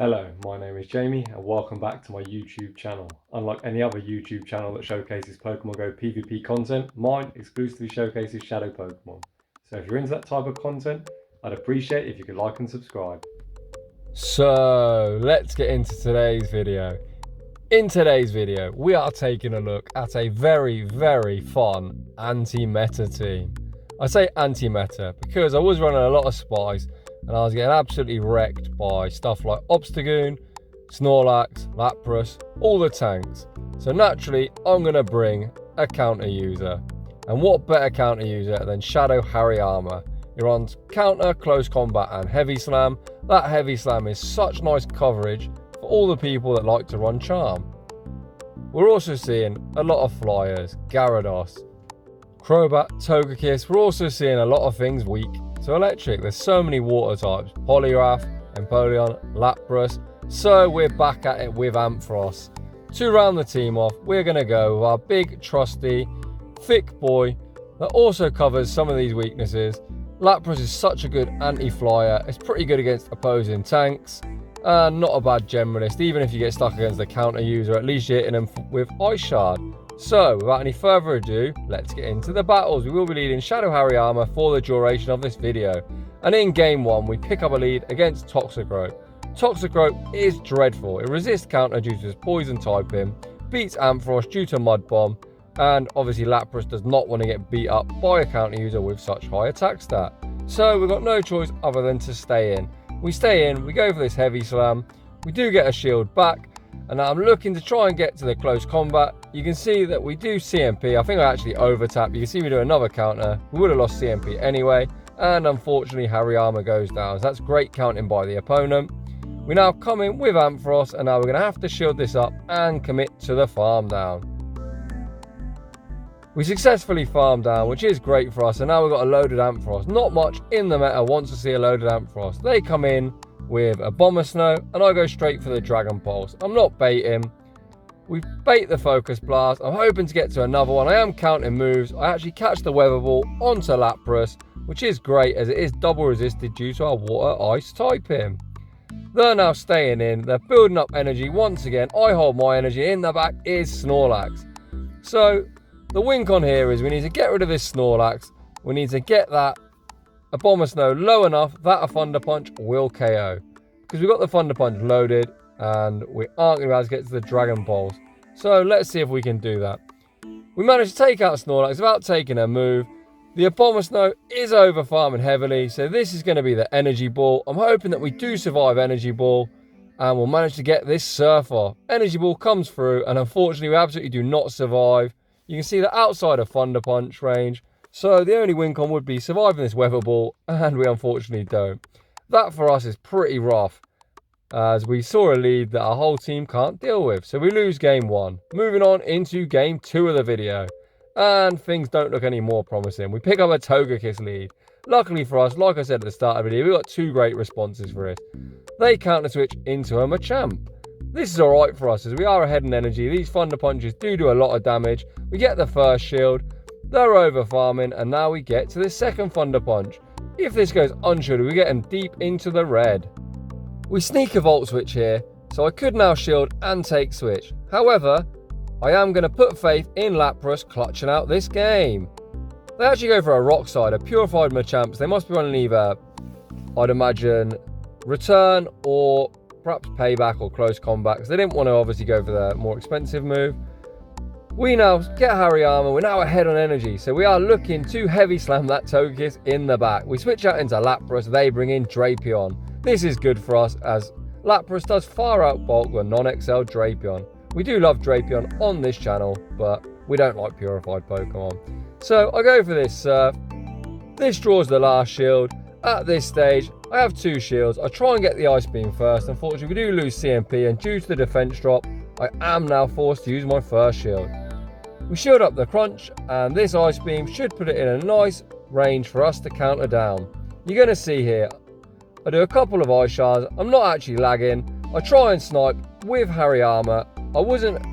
Hello, my name is Jamie and welcome back to my YouTube channel. Unlike any other YouTube channel that showcases Pokemon Go PvP content, mine exclusively showcases Shadow Pokemon. So if you're into that type of content, I'd appreciate if you could like and subscribe. So let's get into today's video. In today's video, we are taking a look at a very fun anti-meta team. I say anti-meta because I was running a lot of spies and I was getting absolutely wrecked by stuff like obstagoon, snorlax, Lapras, all the tanks. So naturally, I'm going to bring a counter user. And what better counter user than Shadow Hariyama? He runs counter, close combat and heavy slam. That heavy slam is such nice coverage for all the people that like to run charm. We're also seeing a lot of flyers, Gyarados, crobat, togikiss. We're also seeing a lot of things weak to electric. There's so many water types, Poliwrath, Empolion, Lapras. So we're back at it with Ampharos. To round the team off, we're going to go with our big trusty, thick boy that also covers some of these weaknesses. Lapras is such a good anti-flyer. It's pretty good against opposing tanks. And not a bad generalist. Even if you get stuck against the counter user, at least you're hitting them with Ice Shard. So, without any further ado, let's get into the battles. We will be leading Shadow Hariyama for the duration of this video. And in Game 1, we pick up a lead against Toxicroak. Toxicroak is dreadful. It resists counter due to its poison typing, beats Ampharos due to Mud Bomb, and obviously Lapras does not want to get beat up by a counter user with such high attack stat. So we've got no choice other than to stay in. We stay in, we go for this heavy slam, we do get a shield back, and now I'm looking to try and get to the close combat. You can see that we do CMP. I think I actually overtap. You can see we do another counter. We would have lost CMP anyway, and unfortunately Hariyama goes down. So that's great counting by the opponent. We now come in with Ampharos, and now we're going to have to shield this up and commit to the farm down. We successfully farm down, which is great for us, and now we've got a loaded Ampharos. Not much in the meta wants to see a loaded Ampharos. They come in with a Bomber Snow, and I go straight for the Dragon Pulse. I'm not baiting. We bait the Focus Blast. I'm hoping to get to another one. I am counting moves. I actually catch the Weather Ball onto Lapras, which is great as it is double resisted due to our Water Ice typing. They're now staying in. They're building up energy once again. I hold my energy. In the back is Snorlax. So the wink on here is we need to get rid of this Snorlax. We need to get that a Bomber Snow low enough that a Thunder Punch will KO. Because we've got the Thunder Punch loaded and we aren't going to be able to get to the Dragon Balls. So let's see if we can do that. We managed to take out Snorlax without taking a move. The Bomber Snow is over farming heavily, so this is going to be the Energy Ball. I'm hoping that we do survive Energy Ball and we'll manage to get this Surf off. Energy Ball comes through and unfortunately we absolutely do not survive. You can see that outside of Thunder Punch range. So the only win con would be surviving this Weather Ball, and we unfortunately don't. That for us is pretty rough, as we saw a lead that our whole team can't deal with. So we lose Game 1. Moving on into Game 2 of the video. And things don't look any more promising. We pick up a Togekiss lead. Luckily for us, like I said at the start of the video, we got two great responses for it. They counter switch into a Machamp. This is alright for us as we are ahead in energy. These Thunder Punches do a lot of damage. We get the first shield. They're over farming, and now we get to the second Thunder Punch. If this goes unshielded, we get them deep into the red. We sneak a Volt Switch here, so I could now shield and take switch. However, I am going to put faith in Lapras clutching out this game. They actually go for a Rock Side, a Purified Machamp. They must be running either, I'd imagine, Return or perhaps Payback or Close Combat, because they didn't want to obviously go for the more expensive move. We now get Hariyama, we're now ahead on energy, so we are looking to heavy slam that Togekiss in the back. We switch out into Lapras, they bring in Drapion. This is good for us as Lapras does far out bulk the non-XL Drapion. We do love Drapion on this channel, but we don't like purified Pokemon. So I go for this Surf. This draws the last shield. At this stage, I have two shields. I try and get the Ice Beam first. Unfortunately, we do lose CMP, and due to the defense drop, I am now forced to use my first shield. We shield up the Crunch, and this Ice Beam should put it in a nice range for us to counter down. You're going to see here, I do a couple of Ice Shards. I'm not actually lagging. I try and snipe with Hariyama. I wasn't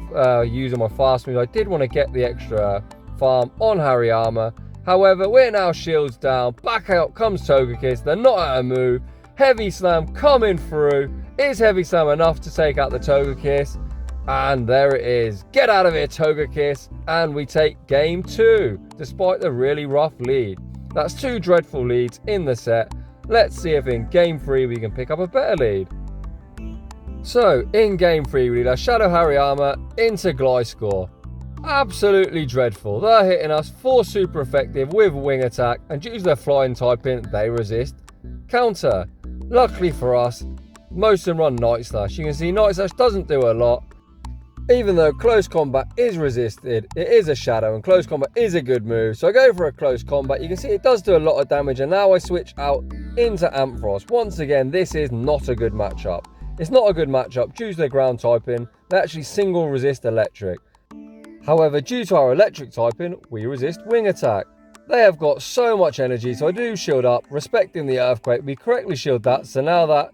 using my fast moves. I did want to get the extra farm on Hariyama. However, we're now shields down. Back out comes Togekiss. They're not at a move. Heavy slam coming through Is Heavy Slam enough to take out the togikiss? And there it is. Get out of here, togikiss. And we take game 2, despite the really rough lead. That's 2 dreadful leads in the set. Let's see if in game 3 we can pick up a better lead. So, in game 3 we lead our Shadow Hariyama into Gliscor. Absolutely dreadful. They're hitting us 4 super effective with wing attack, and due to their flying typing, they resist counter. Luckily for us, most of them run Night Slash. You can see Night Slash doesn't do a lot. Even though close combat is resisted, it is a shadow and close combat is a good move. So I go for a close combat. You can see it does do a lot of damage, and now I switch out into Ampharos. Once again, this is not a good matchup. It's not a good matchup due to their ground typing. They actually single resist electric. However, due to our electric typing, we resist wing attack. They have got so much energy, so I do shield up. Respecting the earthquake, we correctly shield that. So now that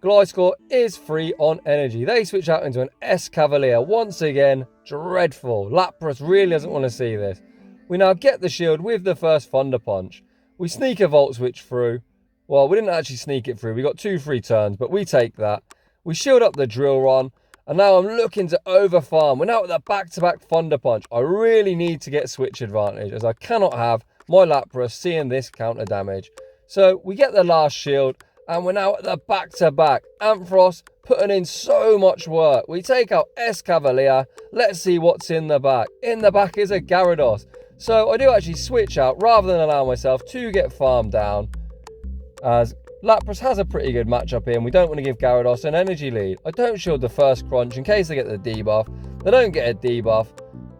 Gliscor is free on energy. They switch out into an S-Cavalier. Once again, dreadful. Lapras really doesn't want to see this. We now get the shield with the first Thunder Punch. We sneak a Volt Switch through. Well, we didn't actually sneak it through. We got 2 free turns, but we take that. We shield up the Drill Run. And now I'm looking to over-farm. We're now at the back-to-back Thunder Punch. I really need to get switch advantage, as I cannot have my Lapras seeing this counter damage. So we get the last shield. And we're now at the back-to-back. Ampharos putting in so much work. We take out S-Cavalier. Let's see what's in the back. In the back is a Gyarados. So I do actually switch out rather than allow myself to get farmed down, as Lapras has a pretty good matchup here, and we don't want to give Gyarados an energy lead. I don't shield the first crunch in case they get the debuff. They don't get a debuff.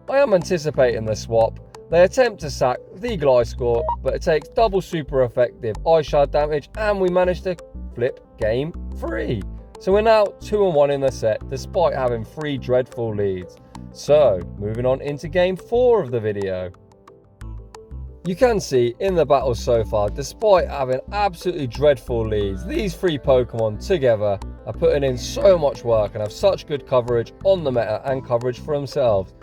I am anticipating the swap. They attempt to sack the Gliscor, but it takes double super effective Ice Shard damage, and we manage to flip game 3. So we're now 2-1 in the set, despite having 3 dreadful leads. So, moving on into game 4 of the video. You can see in the battle so far, despite having absolutely dreadful leads, these 3 Pokemon together are putting in so much work and have such good coverage on the meta and coverage for themselves.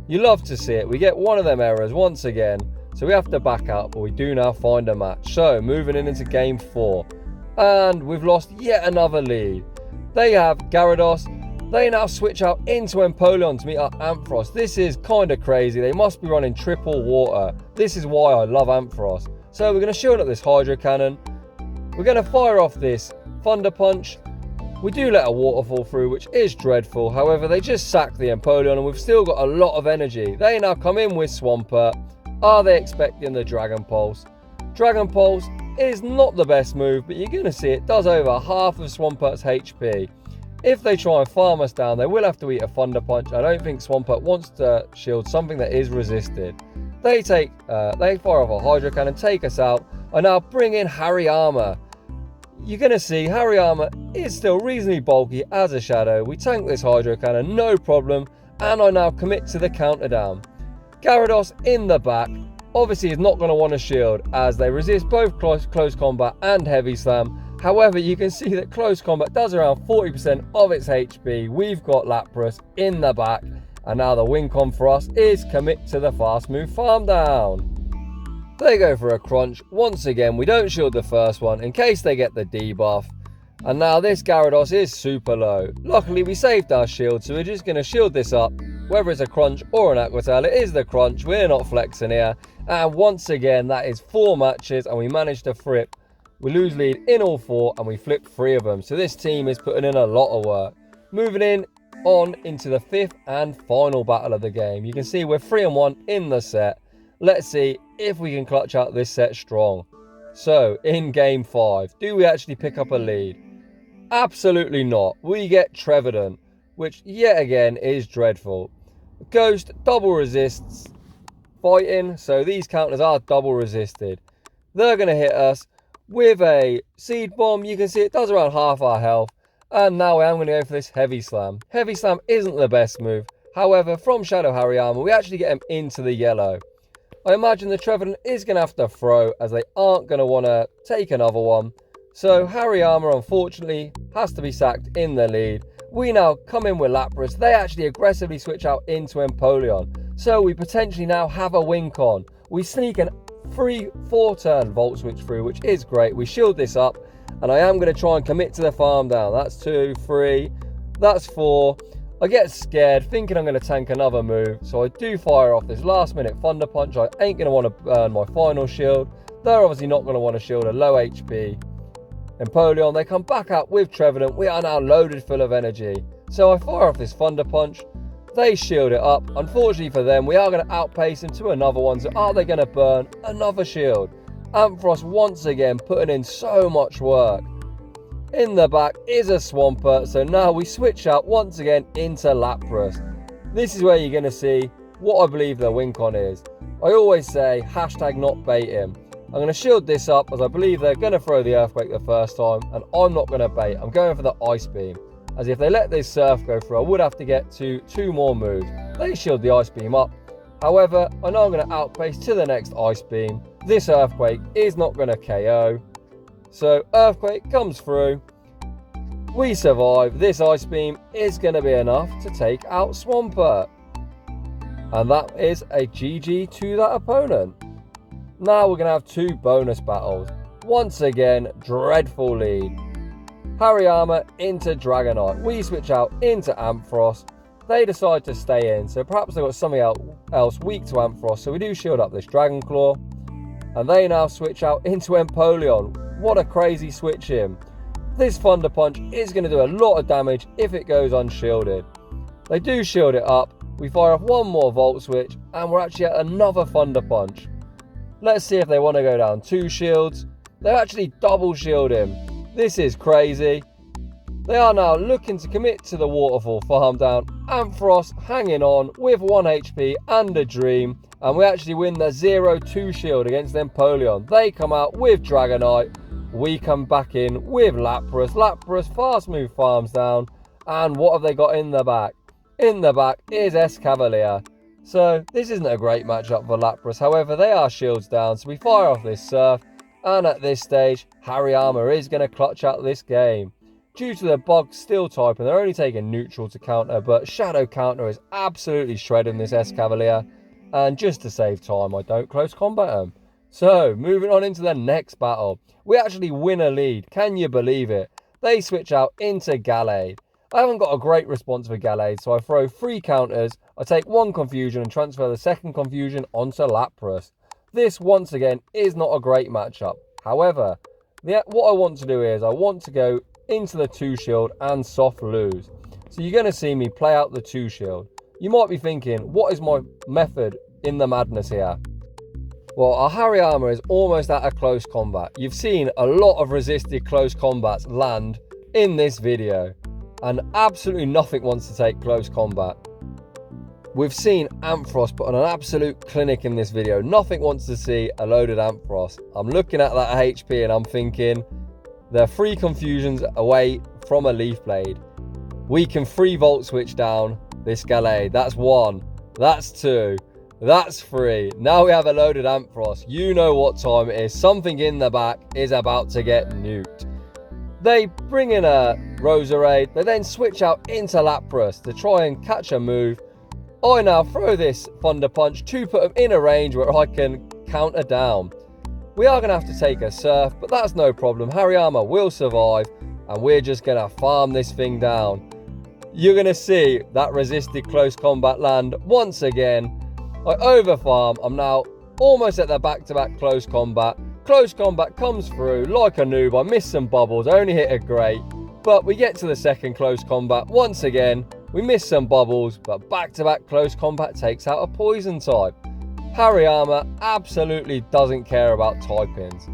You love to see it. We get one of them errors once again, so we have to back out, but we do now find a match. So, moving into game 4, and we've lost yet another lead. They have Gyarados. They now switch out into Empolion to meet our Ampharos. This is kind of crazy. They must be running triple water. This is why I love Ampharos. So we're going to shield up this Hydro Cannon. We're going to fire off this Thunder Punch. We do let a waterfall through, which is dreadful. However, they just sack the Empolion, and we've still got a lot of energy. They now come in with Swampert. Are they expecting the Dragon Pulse? Dragon Pulse is not the best move, but you're going to see it does over half of Swampert's HP. If they try and farm us down, they will have to eat a Thunder Punch. I don't think Swampert wants to shield something that is resisted. They fire off a Hydro Cannon, take us out. I now bring in Hariyama. You're going to see Hariyama is still reasonably bulky as a shadow. We tank this Hydro Cannon, no problem. And I now commit to the counter down. Gyarados in the back. Obviously is not going to want to shield, as they resist both close combat and heavy slam. However, you can see that close combat does around 40% of its HP. We've got Lapras in the back. And now the win con for us is commit to the fast move farm down. They go for a crunch. Once again, we don't shield the first one in case they get the debuff. And now this Gyarados is super low. Luckily, we saved our shield, so we're just going to shield this up. Whether it's a crunch or an Aqua Tail, it is the crunch. We're not flexing here. And once again, that is 4 matches, and we managed to flip. We lose lead in all 4, and we flip 3 of them. So this team is putting in a lot of work. Moving on into the 5th and final battle of the game. You can see we're 3-1 in the set. Let's see if we can clutch out this set strong. So, in game 5, do we actually pick up a lead? Absolutely not. We get Trevenant, which yet again is dreadful. Ghost double resists fighting, so these counters are double resisted. They're going to hit us with a Seed Bomb. You can see it does around half our health. And now I am going to go for this Heavy Slam. Heavy Slam isn't the best move. However, from Shadow Hariyama, we actually get him into the yellow. I imagine the Trevenant is going to have to throw, as they aren't going to want to take another one. So Hariyama, unfortunately, has to be sacked in the lead. We now come in with Lapras. They actually aggressively switch out into Empolion. So we potentially now have a win con. We sneak an 3-4 turn Volt Switch through, which is great. We shield this up. and I am going to try and commit to the farm down. That's 2, 3, that's 4. I get scared, thinking I'm going to tank another move, so I do fire off this last minute Thunder Punch. I ain't going to want to burn my final shield. They're obviously not going to want to shield a low HP Empolion. They come back out with Trevenant. We are now loaded full of energy. So I fire off this Thunder Punch. They shield it up. Unfortunately for them, we are going to outpace them to another one. So are they going to burn another shield? Ampharos once again putting in so much work. In the back is a Swampert. So now we switch out once again into Lapras. This is where you're going to see what I believe their win con is. I always say hashtag not bait him. I'm going to shield this up as I believe they're going to throw the Earthquake the first time, and I'm not going to bait. I'm going for the Ice Beam, as if they let this Surf go through, I would have to get to 2 more moves. They shield the Ice Beam up. However, I know I'm going to outpace to the next Ice Beam. This Earthquake is not going to KO. So Earthquake comes through. We survive. This Ice Beam is going to be enough to take out Swampert. And that is a GG to that opponent. Now we're going to have 2 bonus battles. Once again, dreadful lead. Hariyama into Dragonite. We switch out into Ampharos. They decide to stay in, so perhaps they've got something else weak to Ampharos, so we do shield up this Dragon Claw. And they now switch out into Empolion. What a crazy switch in. This Thunder Punch is going to do a lot of damage if it goes unshielded. They do shield it up. We fire off one more Volt Switch, and we're actually at another Thunder Punch. Let's see if they want to go down 2 shields. They actually double shield him. This is crazy. They are now looking to commit to the Waterfall farm down. Ampharos hanging on with 1 HP and a Dream. And we actually win the 0-2 shield against Empolion. They come out with Dragonite. We come back in with Lapras. Lapras fast move farms down. And what have they got in the back? In the back is Escavalier. So this isn't a great matchup for Lapras. However, they are shields down. So we fire off this Surf. And at this stage, Hariyama is going to clutch out this game. Due to the bug steel type, and they're only taking neutral to counter, but Shadow counter is absolutely shredding this Escavalier. And just to save time, I don't close combat him. So, moving on into the next battle. We actually win a lead. Can you believe it? They switch out into Gallade. I haven't got a great response for Gallade, so I throw 3 counters. I take 1 Confusion and transfer the second Confusion onto Lapras. This, once again, is not a great matchup. However, what I want to do is I want to go into the 2 shield and soft lose. So you're going to see me play out the 2 shield. You might be thinking, what is my method in the madness here? Well, our Hariyama is almost out of close combat. You've seen a lot of resisted close combats land in this video, and absolutely nothing wants to take close combat. We've seen Ampharos put on an absolute clinic in this video. Nothing wants to see a loaded Ampharos. I'm looking at that HP and I'm thinking, they're 3 confusions away from a Leaf Blade. We can 3 Volt Switch down this Gallade. That's 1. That's 2. That's 3. Now we have a loaded Ampharos. You know what time it is. Something in the back is about to get nuked. They bring in a Roserade. They then switch out into Lapras to try and catch a move. I now throw this Thunder Punch to put him in a range where I can counter down. We are going to have to take a Surf, but that's no problem. Hariyama will survive, and we're just going to farm this thing down. You're going to see that resisted close combat land once again. I overfarm. I'm now almost at the back-to-back close combat. Close combat comes through like a noob. I missed some bubbles, only hit a great. But we get to the second close combat once again. We miss some bubbles, but back-to-back close combat takes out a poison type. Hariyama absolutely doesn't care about type-ins.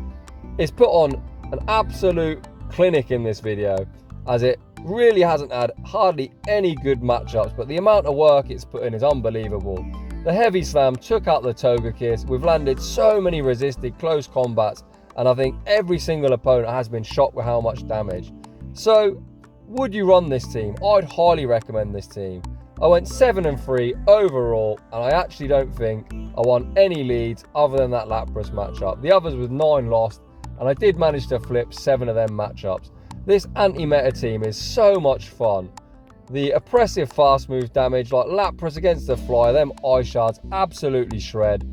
It's put on an absolute clinic in this video, as it really hasn't had hardly any good matchups, but the amount of work it's put in is unbelievable. The Heavy Slam took out the togikiss. We've landed so many resisted close combats, and I think every single opponent has been shocked with how much damage. So, would you run this team? I'd highly recommend this team. I went 7-3 overall, and I actually don't think I won any leads other than that Lapras matchup. The others was 9 lost, and I did manage to flip 7 of them matchups. This anti-meta team is so much fun. The oppressive fast move damage like Lapras against the Fly, them Ice Shards absolutely shred.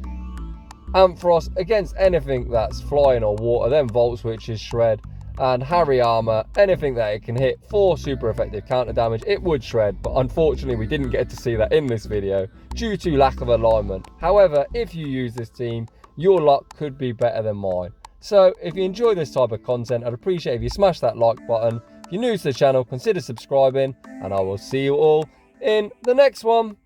Ampharos against anything that's flying or water, them Volt Switches shred. and Hariyama, anything that it can hit for super effective counter damage, it would shred, but unfortunately we didn't get to see that in this video due to lack of alignment. However, if you use this team, your luck could be better than mine. So if you enjoy this type of content, I'd appreciate if you smash that like button. If you're new to the channel, consider subscribing, and I will see you all in the next one.